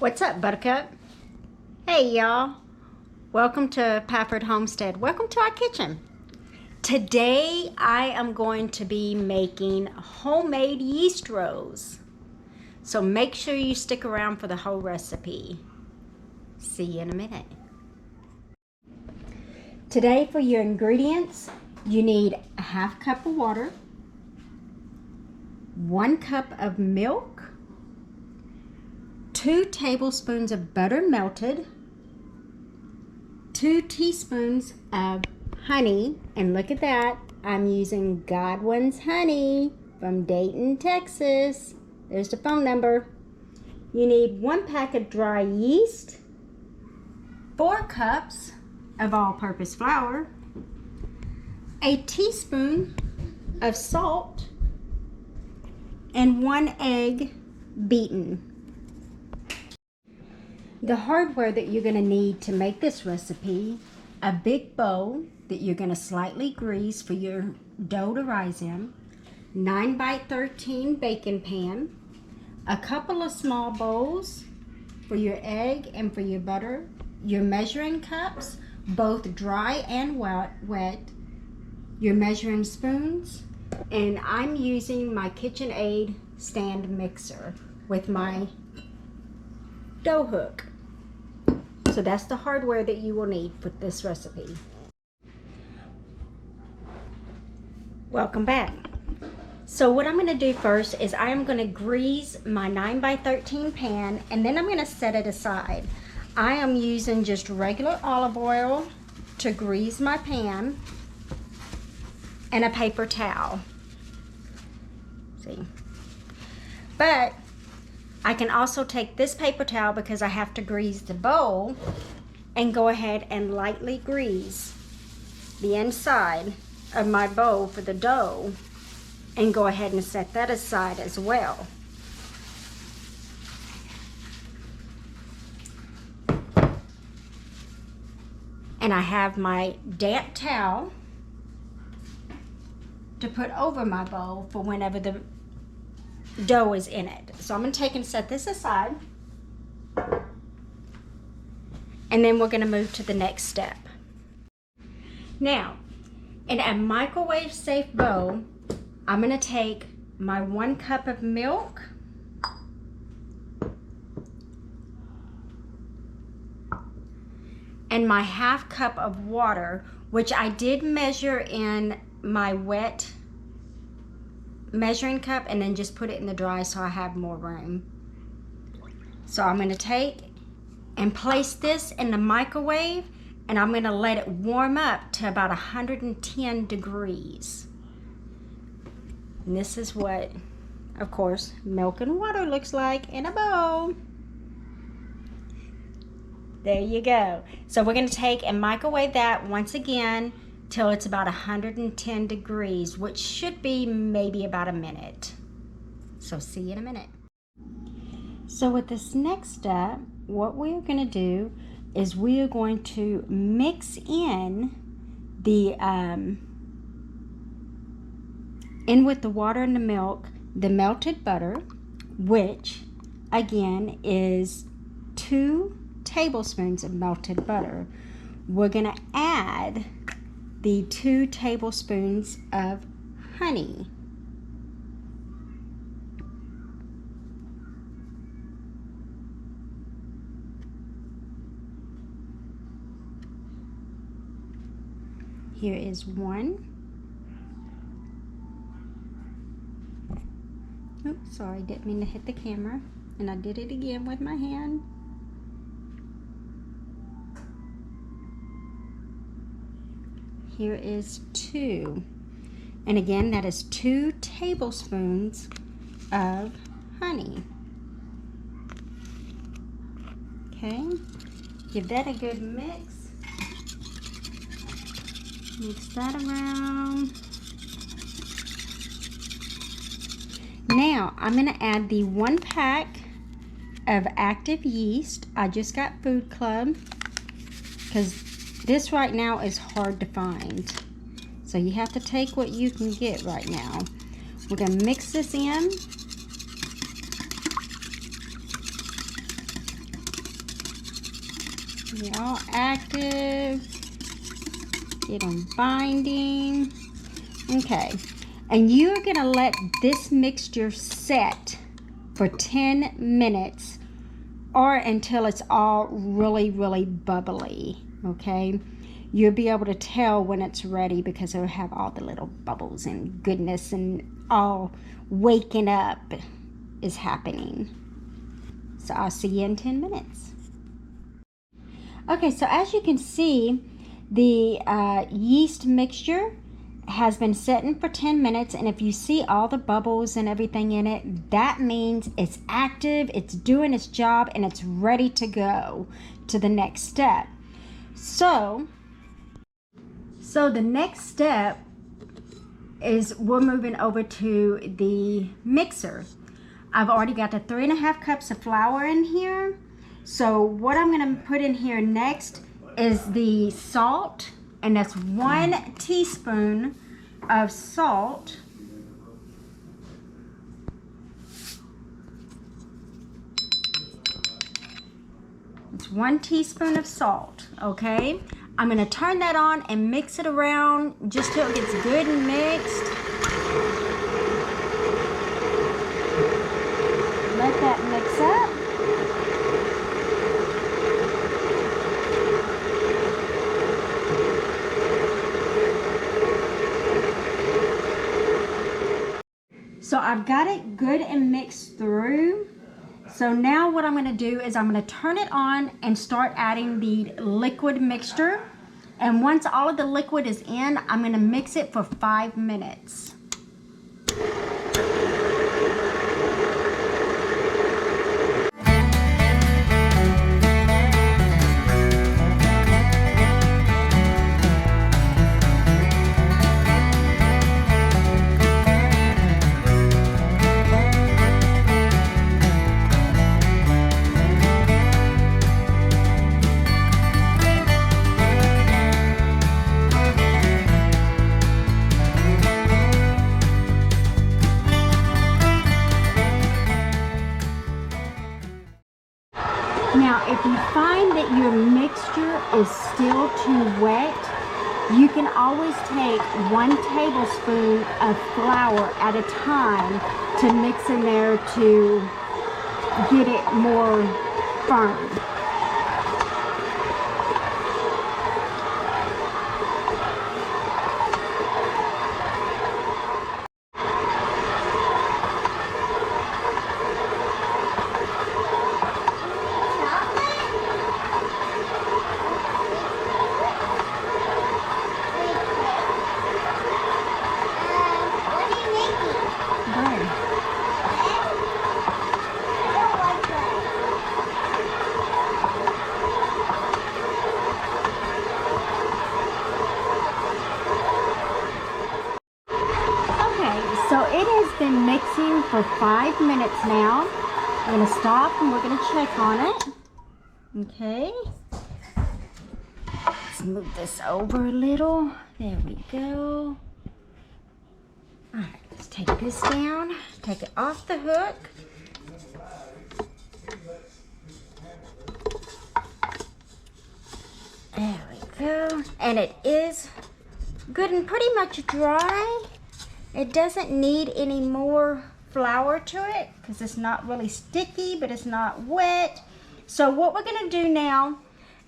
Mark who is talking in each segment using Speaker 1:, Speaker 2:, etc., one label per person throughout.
Speaker 1: What's up, Buttercup? Hey, y'all. Welcome to Pafford Homestead. Welcome to our kitchen. Today, I am going to be making homemade yeast rolls. So make sure you stick around for the whole recipe. See you in a minute. Today, for your ingredients, you need a half cup of water, 1 cup of milk, 2 tablespoons of butter melted, 2 teaspoons of honey, and look at that, I'm using Godwin's honey from Dayton, Texas. There's the phone number. You need 1 pack of dry yeast, 4 cups of all-purpose flour, a teaspoon of salt, and 1 egg beaten. The hardware that you're going to need to make this recipe: a big bowl that you're going to slightly grease for your dough to rise in, 9x13 baking pan, a couple of small bowls for your egg and for your butter, your measuring cups, both dry and wet, your measuring spoons, and I'm using my KitchenAid stand mixer with my dough hook. So that's the hardware that you will need for this recipe. Welcome back. So what I'm going to do first is I am going to grease my 9x13 pan, and then I'm going to set it aside. I am using just regular olive oil to grease my pan and a paper towel. See? But I can also take this paper towel, because I have to grease the bowl, and go ahead and lightly grease the inside of my bowl for the dough, and go ahead and set that aside as well. And I have my damp towel to put over my bowl for whenever the dough is in it. So I'm going to take and set this aside, and then we're going to move to the next step. Now, in a microwave safe bowl, I'm going to take my 1 cup of milk, and my half cup of water, which I did measure in my wet measuring cup, and then just put it in the dry so I have more room. So I'm going to take and place this in the microwave, and I'm going to let it warm up to about 110 degrees. And this is what, of course, milk and water looks like in a bowl. There you go. So we're going to take and microwave that once again till it's about 110 degrees, which should be maybe about a minute. So see you in a minute. So with this next step, what we're going to do is we are going to mix in the with the water and the milk, the melted butter, which again is 2 tablespoons of melted butter. We're going to add the 2 tablespoons of honey. Here is 1. Oops, sorry, didn't mean to hit the camera. And I did it again with my hand. Here is 2. And again, that is 2 tablespoons of honey. Okay, give that a good mix. Mix that around. Now, I'm going to add the 1 pack of active yeast. I just got Food Club, because this right now is hard to find. So you have to take what you can get right now. We're going to mix this in. They're all active. Get them binding. Okay. And you're going to let this mixture set for 10 minutes or until it's all really, really bubbly. Okay. You'll be able to tell when it's ready because it'll have all the little bubbles and goodness and all waking up is happening. So I'll see you in 10 minutes. Okay, so as you can see, the yeast mixture has been setting for 10 minutes, and if you see all the bubbles and everything in it, that means it's active, it's doing its job, and it's ready to go to the next step. So the next step is we're moving over to the mixer. I've already got the 3.5 cups of flour in here. So what I'm going to put in here next is the salt, and that's 1 teaspoon of salt. It's 1 teaspoon of salt, okay? I'm going to turn that on and mix it around just till it gets good and mixed. Let that mix up. So I've got it good and mixed through. So now what I'm going to do is I'm going to turn it on and start adding the liquid mixture. And once all of the liquid is in, I'm going to mix it for 5 minutes. Now, if you find that your mixture is still too wet, you can always take 1 tablespoon of flour at a time to mix in there to get it more firm. So it has been mixing for 5 minutes now. I'm going to stop and we're going to check on it. Okay. Let's move this over a little. There we go. Alright, let's take this down. Take it off the hook. There we go. And it is good and pretty much dry. It doesn't need any more flour to it because it's not really sticky, but it's not wet. So what we're going to do now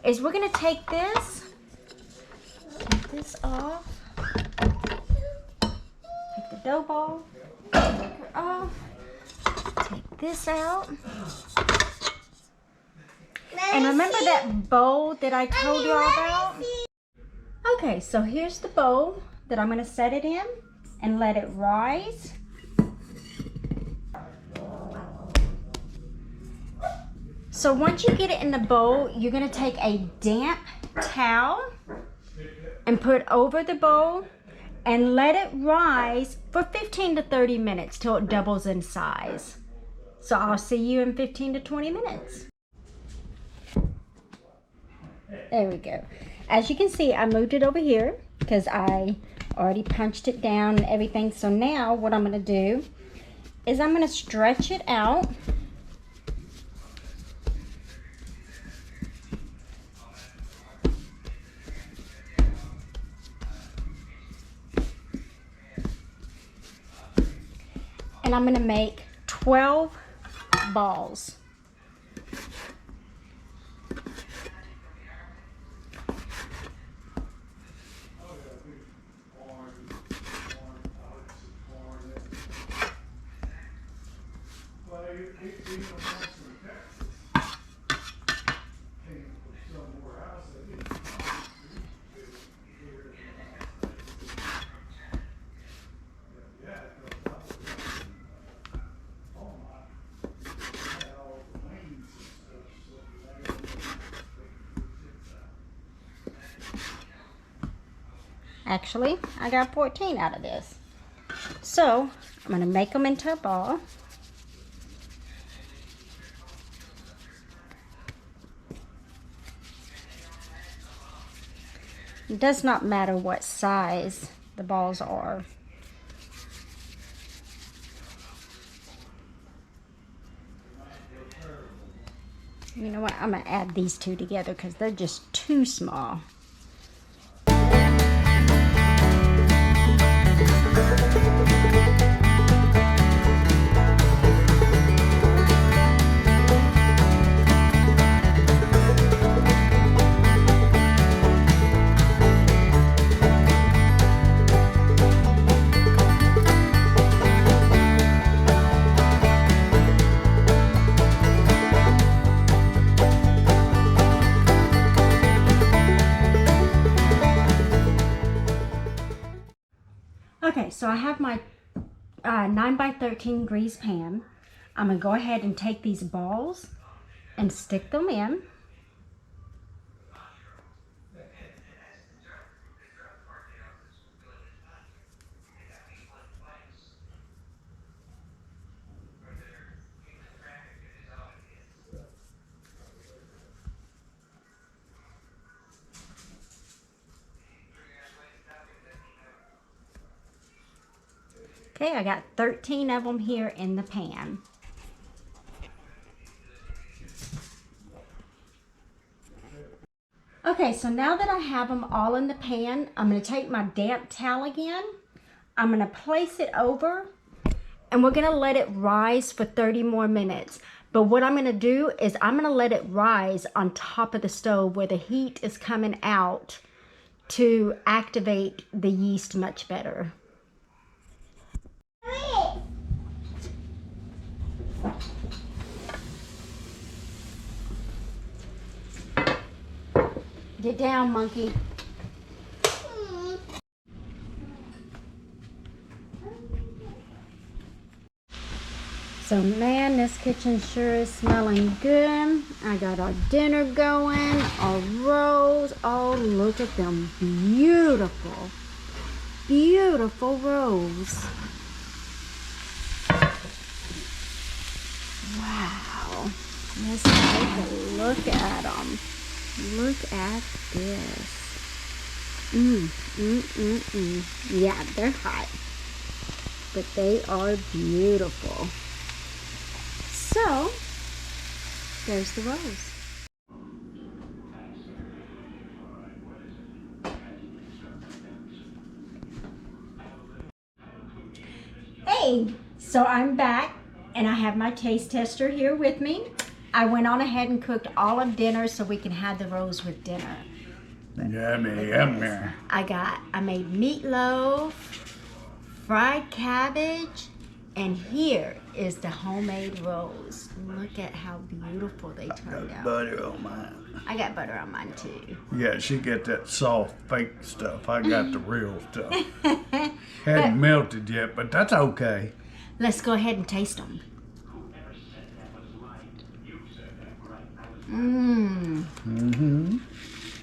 Speaker 1: is we're going to take this off. Take the dough ball, take her off. Take this out. And remember that bowl that I told you all about? Okay, so here's the bowl that I'm going to set it in and let it rise. So once you get it in the bowl, you're going to take a damp towel and put over the bowl and let it rise for 15 to 30 minutes till it doubles in size. So I'll see you in 15 to 20 minutes. There we go. As you can see, I moved it over here because I already punched it down and everything. So now what I'm going to do is I'm going to stretch it out. and I'm going to make 12 balls. Actually, I got 14 out of this. So, I'm going to make them into a ball. It does not matter what size the balls are. You know what? I'm going to add these two together because they're just too small. Okay, so I have my 9 by 13 grease pan. I'm going to go ahead and take these balls and stick them in. Okay, I got 13 of them here in the pan. Okay, so now that I have them all in the pan, I'm going to take my damp towel again. I'm going to place it over, and we're going to let it rise for 30 more minutes. But what I'm going to do is I'm going to let it rise on top of the stove where the heat is coming out to activate the yeast much better. Get down, monkey. So man, this kitchen sure is smelling good. I got our dinner going, our rolls. Oh, look at them beautiful, beautiful rolls. Wow, let's take a look at them. Look at this. Yeah, they're hot, but they are beautiful. So, there's the rolls. Hey, so I'm back and I have my taste tester here with me. I went on ahead and cooked all of dinner so we can have the rolls with dinner.
Speaker 2: Yummy, yummy.
Speaker 1: I made meatloaf, fried cabbage, and here is the homemade rolls. Look at how beautiful they turned out.
Speaker 2: Butter on mine.
Speaker 1: I got butter on mine too.
Speaker 2: Yeah, she get that soft fake stuff. I got the real stuff. Hadn't melted yet, but that's okay.
Speaker 1: Let's go ahead and taste them.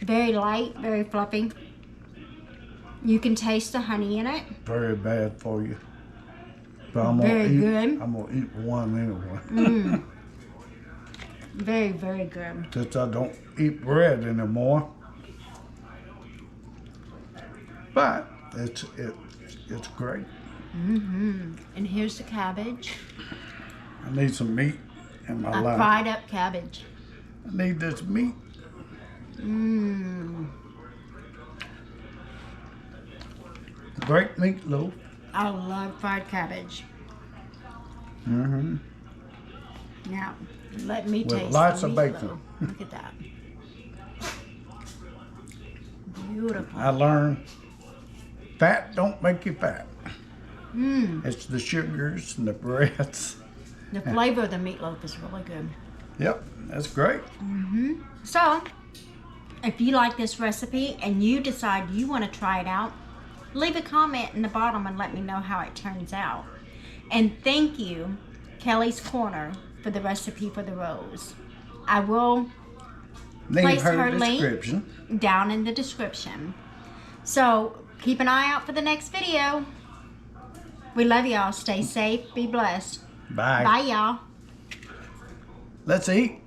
Speaker 1: Very light, very fluffy. You can taste the honey in it.
Speaker 2: Very bad for you. But
Speaker 1: Very good.
Speaker 2: I'm gonna eat one anyway.
Speaker 1: Very, very good.
Speaker 2: Since I don't eat bread anymore. But it's great.
Speaker 1: And here's the cabbage.
Speaker 2: I need some meat in my life.
Speaker 1: Fried up cabbage.
Speaker 2: I need this meat. Great meatloaf.
Speaker 1: I love fried cabbage.
Speaker 2: Mm-hmm.
Speaker 1: Now, let me
Speaker 2: With
Speaker 1: taste
Speaker 2: lots
Speaker 1: the
Speaker 2: of
Speaker 1: meatloaf.
Speaker 2: bacon.
Speaker 1: Look at that. Beautiful.
Speaker 2: I learned fat don't make you fat.
Speaker 1: Mmm.
Speaker 2: It's the sugars and the breads.
Speaker 1: The flavor of the meatloaf is really good.
Speaker 2: Yep, that's great.
Speaker 1: So, if you like this recipe and you decide you want to try it out, leave a comment in the bottom and let me know how it turns out. And thank you, Kelly's Corner, for the recipe for the rolls. I will
Speaker 2: Leave
Speaker 1: place
Speaker 2: her
Speaker 1: her
Speaker 2: description.
Speaker 1: link down in the description. So, keep an eye out for the next video. We love y'all. Stay safe. Be blessed.
Speaker 2: Bye.
Speaker 1: Bye, y'all.
Speaker 2: Let's eat.